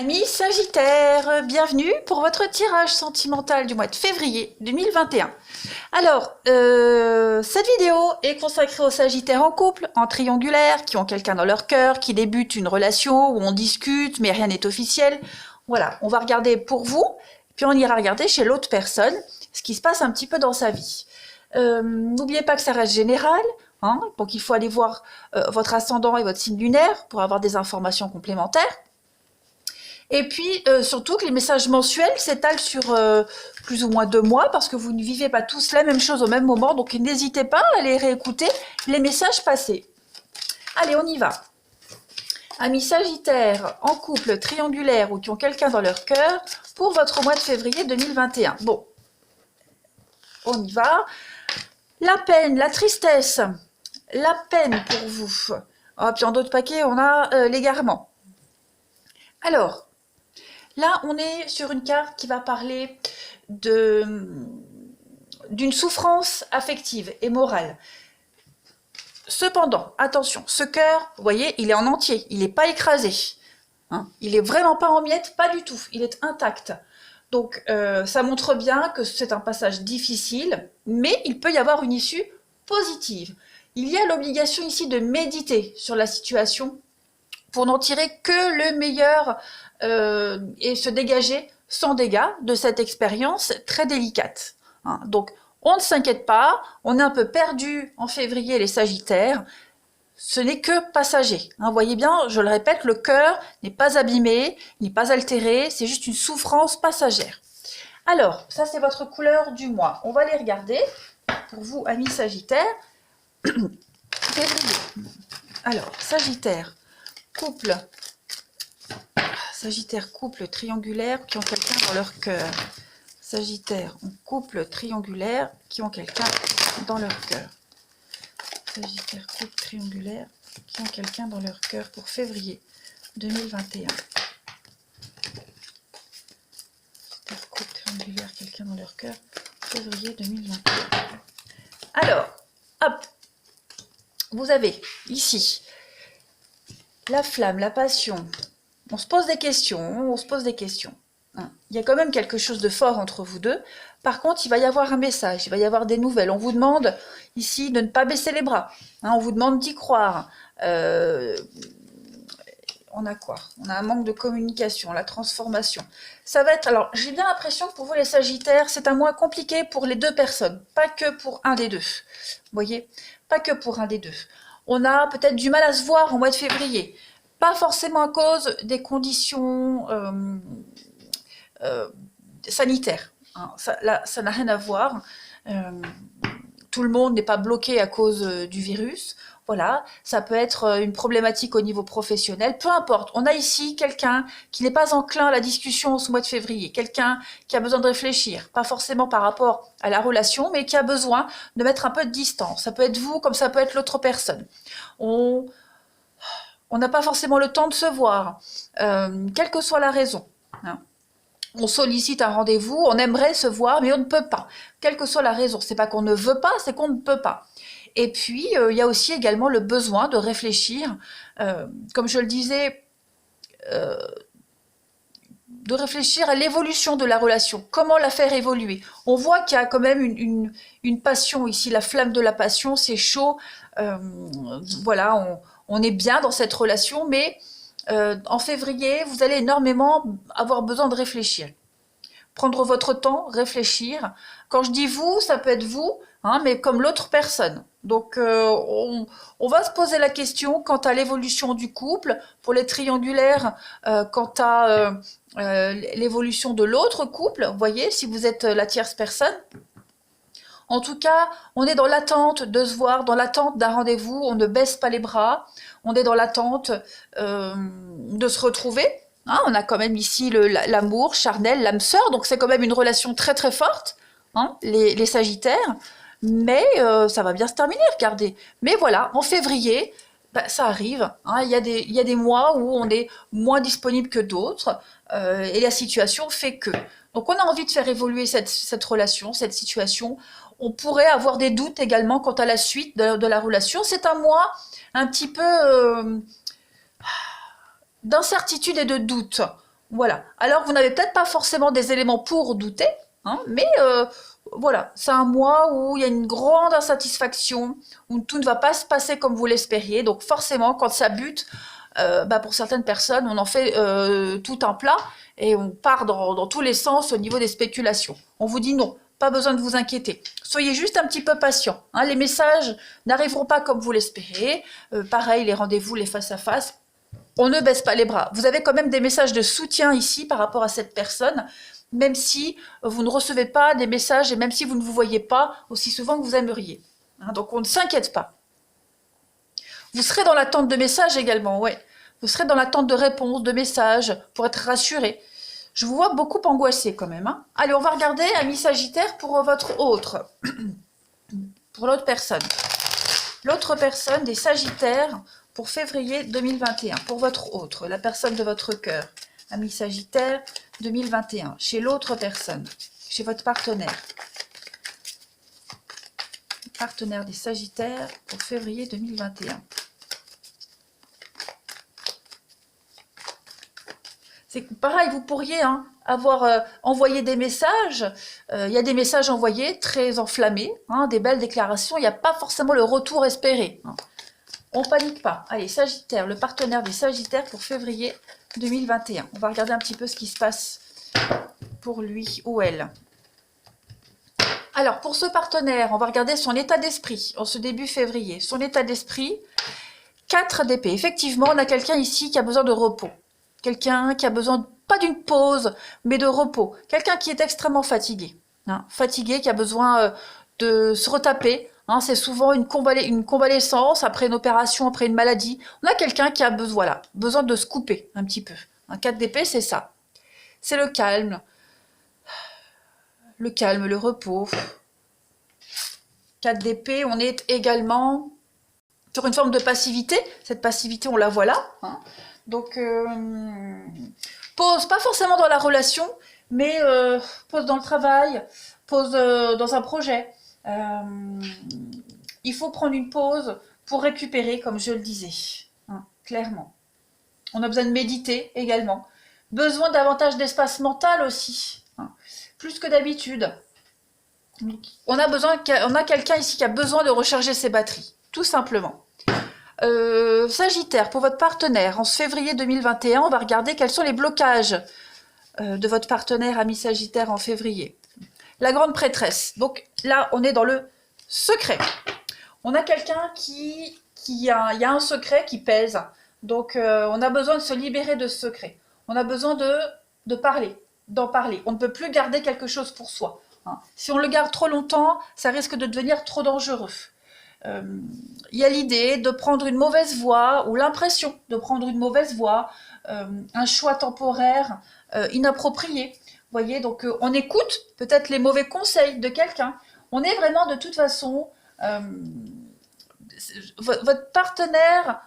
Amis Sagittaire, bienvenue pour votre tirage sentimental du mois de février 2021. Alors, cette vidéo est consacrée aux Sagittaires en couple, en triangulaire, qui ont quelqu'un dans leur cœur, qui débutent une relation où on discute mais rien n'est officiel. Voilà, on va regarder pour vous, puis on ira regarder chez l'autre personne ce qui se passe un petit peu dans sa vie. N'oubliez pas que ça reste général, hein, donc il faut aller voir votre ascendant et votre signe lunaire pour avoir des informations complémentaires. Et puis, surtout que les messages mensuels s'étalent sur plus ou moins 2 mois, parce que vous ne vivez pas tous la même chose au même moment, donc n'hésitez pas à aller réécouter les messages passés. Allez, on y va. Amis Sagittaires, en couple, triangulaire ou qui ont quelqu'un dans leur cœur, pour votre mois de février 2021. Bon, on y va. La peine, la tristesse, la peine pour vous. Oh, puis en d'autres paquets, on a l'égarement. Alors, là, on est sur une carte qui va parler d'une souffrance affective et morale. Cependant, attention, ce cœur, vous voyez, il est en entier, il n'est pas écrasé. Hein, il n'est vraiment pas en miettes, pas du tout, il est intact. Donc, ça montre bien que c'est un passage difficile, mais il peut y avoir une issue positive. Il y a l'obligation ici de méditer sur la situation pour n'en tirer que le meilleur et se dégager sans dégâts de cette expérience très délicate. Hein. Donc, on ne s'inquiète pas, on est un peu perdu en février les Sagittaires, ce n'est que passager. Hein. Vous voyez bien, je le répète, le cœur n'est pas abîmé, n'est pas altéré, c'est juste une souffrance passagère. Alors, ça c'est votre couleur du mois. On va les regarder pour vous, amis Sagittaires. Février. Alors, Sagittaire. Sagittaire couple triangulaire qui ont quelqu'un dans leur cœur. Sagittaire en couple triangulaire qui ont quelqu'un dans leur cœur. Sagittaire couple triangulaire qui ont quelqu'un dans leur cœur pour février 2021. Sagittaire couple triangulaire, quelqu'un dans leur cœur, février 2021. Alors, hop, vous avez ici la flamme, la passion. On se pose des questions, Hein. Il y a quand même quelque chose de fort entre vous deux. Par contre, il va y avoir un message, il va y avoir des nouvelles. On vous demande ici de ne pas baisser les bras. Hein, on vous demande d'y croire. On a quoi? On a un manque de communication, la transformation. Ça va être... Alors, j'ai bien l'impression que pour vous, les Sagittaires, c'est un mois compliqué pour les deux personnes. Pas que pour un des deux. Vous voyez? Pas que pour un des deux. On a peut-être du mal à se voir au mois de février. Pas forcément à cause des conditions sanitaires. Hein. Ça n'a rien à voir. Tout le monde n'est pas bloqué à cause du virus. Voilà, ça peut être une problématique au niveau professionnel. Peu importe, on a ici quelqu'un qui n'est pas enclin à la discussion en ce mois de février. Quelqu'un qui a besoin de réfléchir, pas forcément par rapport à la relation, mais qui a besoin de mettre un peu de distance. Ça peut être vous, comme ça peut être l'autre personne. On n'a pas forcément le temps de se voir, quelle que soit la raison. Hein. On sollicite un rendez-vous, on aimerait se voir, mais on ne peut pas. Quelle que soit la raison, c'est pas qu'on ne veut pas, c'est qu'on ne peut pas. Et puis, il y a aussi également le besoin de réfléchir, comme je le disais, de réfléchir à l'évolution de la relation, comment la faire évoluer. On voit qu'il y a quand même une passion ici, la flamme de la passion, c'est chaud, voilà, on est bien dans cette relation, mais en février, vous allez énormément avoir besoin de réfléchir. Prendre votre temps, réfléchir. Quand je dis vous, ça peut être vous, hein, mais comme l'autre personne. Donc, on va se poser la question quant à l'évolution du couple, pour les triangulaires, quant à l'évolution de l'autre couple, vous voyez, si vous êtes la tierce personne. En tout cas, on est dans l'attente de se voir, dans l'attente d'un rendez-vous, on ne baisse pas les bras, on est dans l'attente de se retrouver. Hein, on a quand même ici l'amour charnel, l'âme sœur, donc c'est quand même une relation très très forte, hein, les Sagittaires, mais ça va bien se terminer, regardez. Mais voilà, en février, bah, ça arrive, hein, il y a des mois où on est moins disponible que d'autres, et la situation fait que. Donc on a envie de faire évoluer cette relation, cette situation. On pourrait avoir des doutes également quant à la suite de la relation. C'est un mois un petit peu d'incertitude et de doute. Voilà. Alors, vous n'avez peut-être pas forcément des éléments pour douter, hein, mais voilà, c'est un mois où il y a une grande insatisfaction, où tout ne va pas se passer comme vous l'espériez. Donc forcément, quand ça bute, pour certaines personnes, on en fait tout un plat et on part dans tous les sens au niveau des spéculations. On vous dit non, pas besoin de vous inquiéter. Soyez juste un petit peu patient, hein. Les messages n'arriveront pas comme vous l'espérez. Pareil, les rendez-vous, les face-à-face, on ne baisse pas les bras. Vous avez quand même des messages de soutien ici par rapport à cette personne, même si vous ne recevez pas des messages et même si vous ne vous voyez pas aussi souvent que vous aimeriez. Hein, donc on ne s'inquiète pas. Vous serez dans l'attente de messages également, ouais. Vous serez dans l'attente de réponses, de messages, pour être rassuré. Je vous vois beaucoup angoissé quand même, hein. Allez, on va regarder, ami Sagittaire, pour votre autre. Pour l'autre personne. L'autre personne des Sagittaires pour février 2021. Pour votre autre, la personne de votre cœur. Ami Sagittaire 2021. Chez l'autre personne. Chez votre partenaire. Partenaire des Sagittaires pour février 2021. C'est pareil, vous pourriez avoir envoyé des messages. Il y a des messages envoyés très enflammés, des belles déclarations. Il n'y a pas forcément le retour espéré. On panique pas. Allez, Sagittaire, le partenaire des Sagittaires pour février 2021. On va regarder un petit peu ce qui se passe pour lui ou elle. Alors, pour ce partenaire, on va regarder son état d'esprit en ce début février. Son état d'esprit, 4 d'épée. Effectivement, on a quelqu'un ici qui a besoin de repos. Quelqu'un qui a besoin, pas d'une pause, mais de repos. Quelqu'un qui est extrêmement fatigué. Fatigué, qui a besoin de se retaper. C'est souvent une convalescence après une opération, après une maladie. On a quelqu'un qui a besoin de se couper un petit peu. 4 d'épée, c'est ça. C'est le calme, le repos. 4 d'épée, on est également sur une forme de passivité. Cette passivité, on la voit là. Donc, pause, pas forcément dans la relation, mais pause dans le travail, pause dans un projet. Il faut prendre une pause pour récupérer, comme je le disais, clairement. On a besoin de méditer également. Besoin davantage d'espace mental aussi, plus que d'habitude. On a quelqu'un ici qui a besoin de recharger ses batteries, tout simplement. Sagittaire, pour votre partenaire, en ce février 2021, on va regarder quels sont les blocages de votre partenaire ami Sagittaire en février. La grande prêtresse. Donc là, on est dans le secret. On a quelqu'un il y a un secret qui pèse. Donc on a besoin de se libérer de ce secret. On a besoin d'en parler. On ne peut plus garder quelque chose pour soi. Si on le garde trop longtemps, ça risque de devenir trop dangereux. Il y a l'idée de prendre une mauvaise voie ou l'impression de prendre une mauvaise voie, un choix temporaire inapproprié. Vous voyez, donc on écoute peut-être les mauvais conseils de quelqu'un. On est vraiment de toute façon, votre partenaire,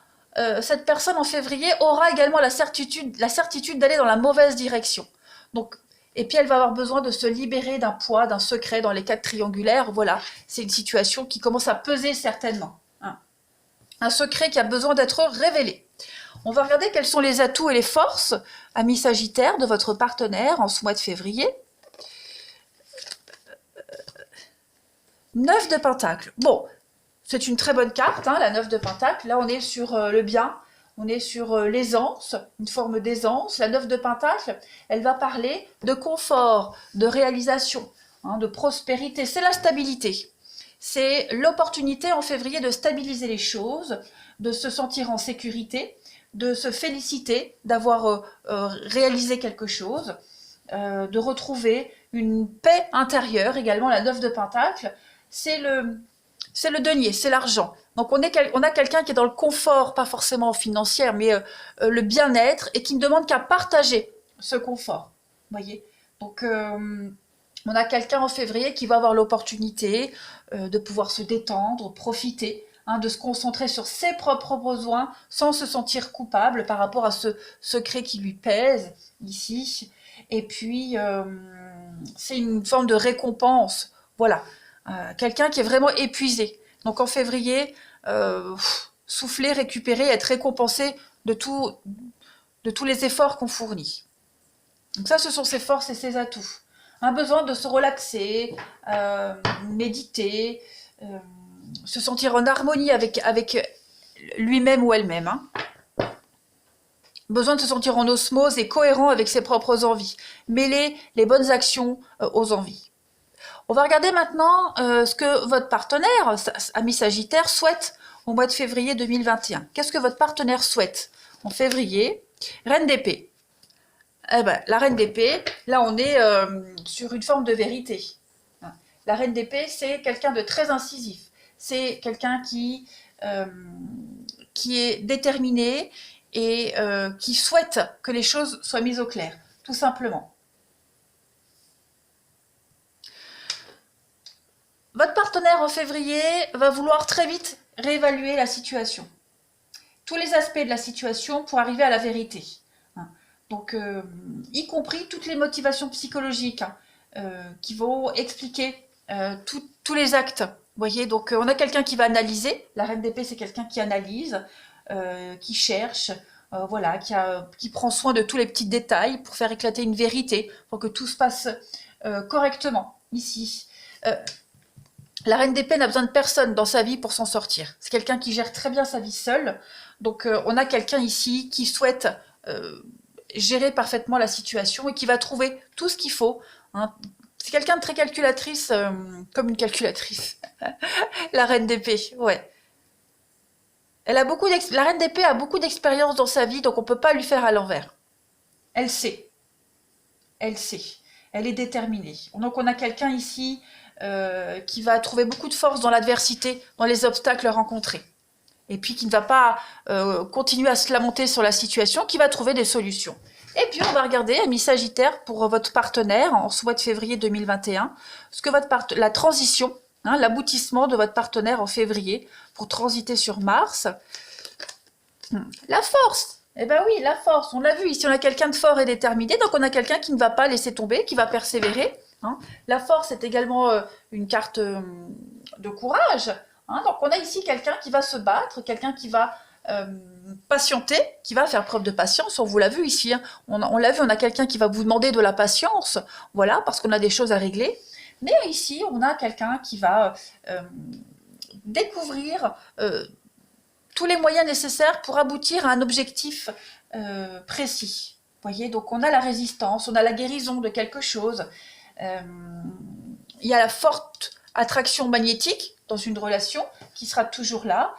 cette personne en février aura également la certitude d'aller dans la mauvaise direction. Donc, et puis elle va avoir besoin de se libérer d'un poids, d'un secret dans les 4 triangulaires. Voilà, c'est une situation qui commence à peser certainement. Un secret qui a besoin d'être révélé. On va regarder quels sont les atouts et les forces, amis Sagittaire, de votre partenaire en ce mois de février. 9 de Pentacle. Bon, c'est une très bonne carte, la 9 de Pentacle. Là, on est sur le bien. On est sur l'aisance, une forme d'aisance. La 9 de Pentacle, elle va parler de confort, de réalisation, de prospérité. C'est la stabilité. C'est l'opportunité en février de stabiliser les choses, de se sentir en sécurité, de se féliciter d'avoir réalisé quelque chose, de retrouver une paix intérieure. Également, la 9 de Pentacle, c'est le denier, c'est l'argent. Donc on a quelqu'un qui est dans le confort, pas forcément financier, mais le bien-être, et qui ne demande qu'à partager ce confort. Voyez. Donc on a quelqu'un en février qui va avoir l'opportunité de pouvoir se détendre, profiter, de se concentrer sur ses propres besoins sans se sentir coupable par rapport à ce secret qui lui pèse ici. Et puis c'est une forme de récompense. Voilà. Quelqu'un qui est vraiment épuisé. Donc en février, souffler, récupérer, être récompensé de tous les efforts qu'on fournit. Donc ça, ce sont ses forces et ses atouts. Un besoin de se relaxer, méditer, se sentir en harmonie avec lui-même ou elle-même. Hein. Besoin de se sentir en osmose et cohérent avec ses propres envies. Mêler les bonnes actions aux envies. On va regarder maintenant ce que votre partenaire, ami Sagittaire, souhaite au mois de février 2021. Qu'est-ce que votre partenaire souhaite en février? Reine d'épée. Eh ben, la reine d'épée, là on est sur une forme de vérité. La reine d'épée, c'est quelqu'un de très incisif. C'est quelqu'un qui est déterminé et qui souhaite que les choses soient mises au clair, tout simplement. Votre partenaire en février va vouloir très vite réévaluer la situation. Tous les aspects de la situation pour arriver à la vérité. Donc, y compris toutes les motivations psychologiques qui vont expliquer tous les actes. Vous voyez, donc on a quelqu'un qui va analyser. La reine d'épée, c'est quelqu'un qui analyse, qui cherche, voilà, qui prend soin de tous les petits détails pour faire éclater une vérité, pour que tout se passe correctement ici. La reine d'épée n'a besoin de personne dans sa vie pour s'en sortir. C'est quelqu'un qui gère très bien sa vie seule. Donc on a quelqu'un ici qui souhaite gérer parfaitement la situation et qui va trouver tout ce qu'il faut. Hein. C'est quelqu'un de très calculatrice, comme une calculatrice. La reine d'épée, ouais. La reine d'épée a beaucoup d'expérience dans sa vie, donc on ne peut pas lui faire à l'envers. Elle sait. Elle sait. Elle est déterminée. Donc on a quelqu'un ici qui va trouver beaucoup de force dans l'adversité, dans les obstacles rencontrés. Et puis qui ne va pas continuer à se lamenter sur la situation, qui va trouver des solutions. Et puis on va regarder, ami Sagittaire, pour votre partenaire, en ce mois de février 2021, ce que la transition, hein, l'aboutissement de votre partenaire en février, pour transiter sur Mars. La force. Eh bien oui, la force, on l'a vu, ici on a quelqu'un de fort et déterminé, donc on a quelqu'un qui ne va pas laisser tomber, qui va persévérer. Hein. La force est également une carte de courage. Hein. Donc on a ici quelqu'un qui va se battre, quelqu'un qui va patienter, qui va faire preuve de patience. On vous l'a vu ici, hein. On l'a vu, on a quelqu'un qui va vous demander de la patience, voilà, parce qu'on a des choses à régler. Mais ici, on a quelqu'un qui va découvrir tous les moyens nécessaires pour aboutir à un objectif précis. Vous voyez, donc on a la résistance, on a la guérison de quelque chose. Il y a la forte attraction magnétique dans une relation qui sera toujours là.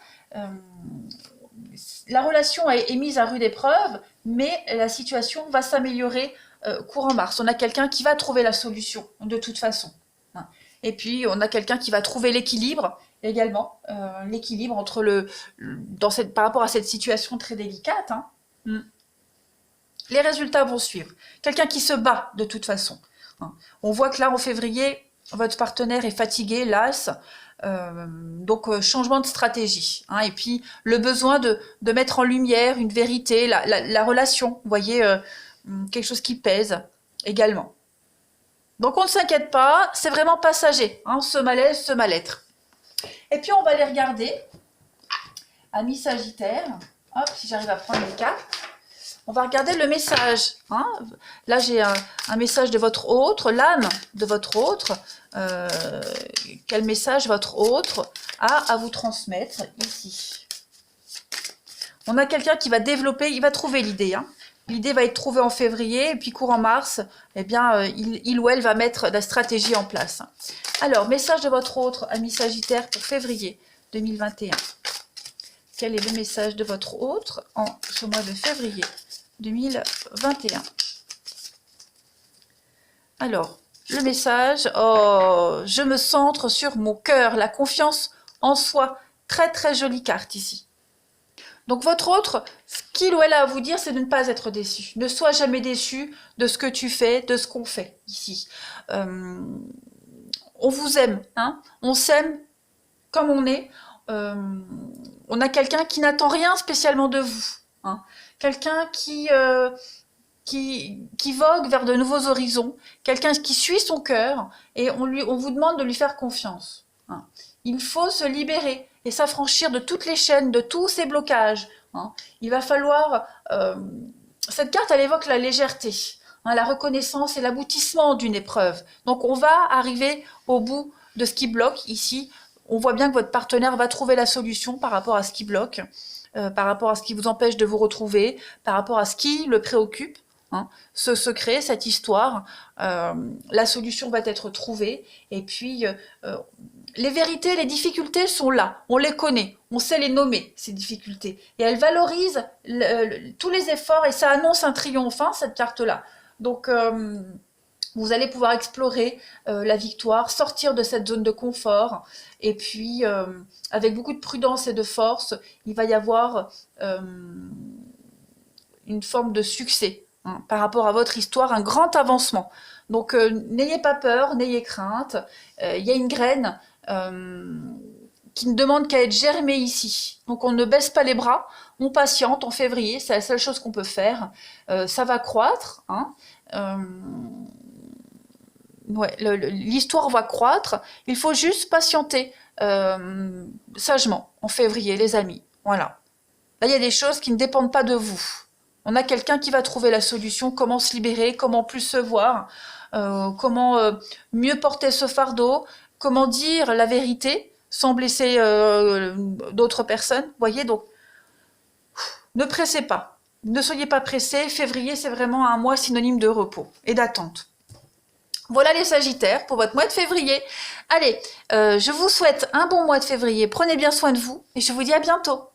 La relation est mise à rude épreuve, mais la situation va s'améliorer courant mars. On a quelqu'un qui va trouver la solution de toute façon. Et puis on a quelqu'un qui va trouver l'équilibre également, l'équilibre entre par rapport à cette situation très délicate. Hein. Les résultats vont suivre. Quelqu'un qui se bat de toute façon. On voit que là, en février, votre partenaire est fatigué, las, donc changement de stratégie. Hein, et puis, le besoin de mettre en lumière une vérité, la relation, vous voyez, quelque chose qui pèse également. Donc, on ne s'inquiète pas, c'est vraiment passager, hein, ce malaise, ce mal-être. Et puis, on va les regarder, amis Sagittaire. Hop, si j'arrive à prendre les cartes. On va regarder le message. Hein. Là, j'ai un message de votre autre, l'âme de votre autre. Quel message votre autre a à vous transmettre ici? On a quelqu'un qui va développer, il va trouver l'idée. Hein. L'idée va être trouvée en février, et puis courant mars, eh bien, il ou elle va mettre la stratégie en place. Alors, message de votre autre, ami Sagittaire, pour février 2021. Quel est le message de votre autre en ce mois de février 2021? Alors, le message, oh, je me centre sur mon cœur, la confiance en soi. Très très jolie carte ici. Donc votre autre, ce qu'il ou elle a à vous dire, c'est de ne pas être déçu. Ne sois jamais déçu de ce que tu fais, de ce qu'on fait ici. On vous aime, hein, on s'aime comme on est. On a quelqu'un qui n'attend rien spécialement de vous. Hein. Quelqu'un qui vogue vers de nouveaux horizons. Quelqu'un qui suit son cœur et on vous demande de lui faire confiance. Hein. Il faut se libérer et s'affranchir de toutes les chaînes, de tous ces blocages. Hein. Il va falloir... cette carte, elle évoque la légèreté. hein, la reconnaissance et l'aboutissement d'une épreuve. Donc on va arriver au bout de ce qui bloque ici. On voit bien que votre partenaire va trouver la solution par rapport à ce qui bloque, par rapport à ce qui vous empêche de vous retrouver, par rapport à ce qui le préoccupe. Hein, ce secret, cette histoire, la solution va être trouvée. Et puis, les vérités, les difficultés sont là. On les connaît, on sait les nommer, ces difficultés. Et elles valorisent tous les efforts et ça annonce un triomphe, hein, cette carte-là. Donc, vous allez pouvoir explorer la victoire, sortir de cette zone de confort. Et puis, avec beaucoup de prudence et de force, il va y avoir une forme de succès. Hein, par rapport à votre histoire, un grand avancement. Donc, n'ayez pas peur, n'ayez crainte. Il y a une graine qui ne demande qu'à être germée ici. Donc, on ne baisse pas les bras, on patiente en février, c'est la seule chose qu'on peut faire. Ça va croître. Hein. Ouais, l'histoire va croître. Il faut juste patienter sagement en février, les amis. Voilà. Là, il y a des choses qui ne dépendent pas de vous. On a quelqu'un qui va trouver la solution, comment se libérer, comment plus se voir, comment mieux porter ce fardeau, comment dire la vérité sans blesser d'autres personnes. Vous voyez, donc, ne pressez pas. Ne soyez pas pressés. Février, c'est vraiment un mois synonyme de repos et d'attente. Voilà les Sagittaires pour votre mois de février. Allez, je vous souhaite un bon mois de février. Prenez bien soin de vous et je vous dis à bientôt.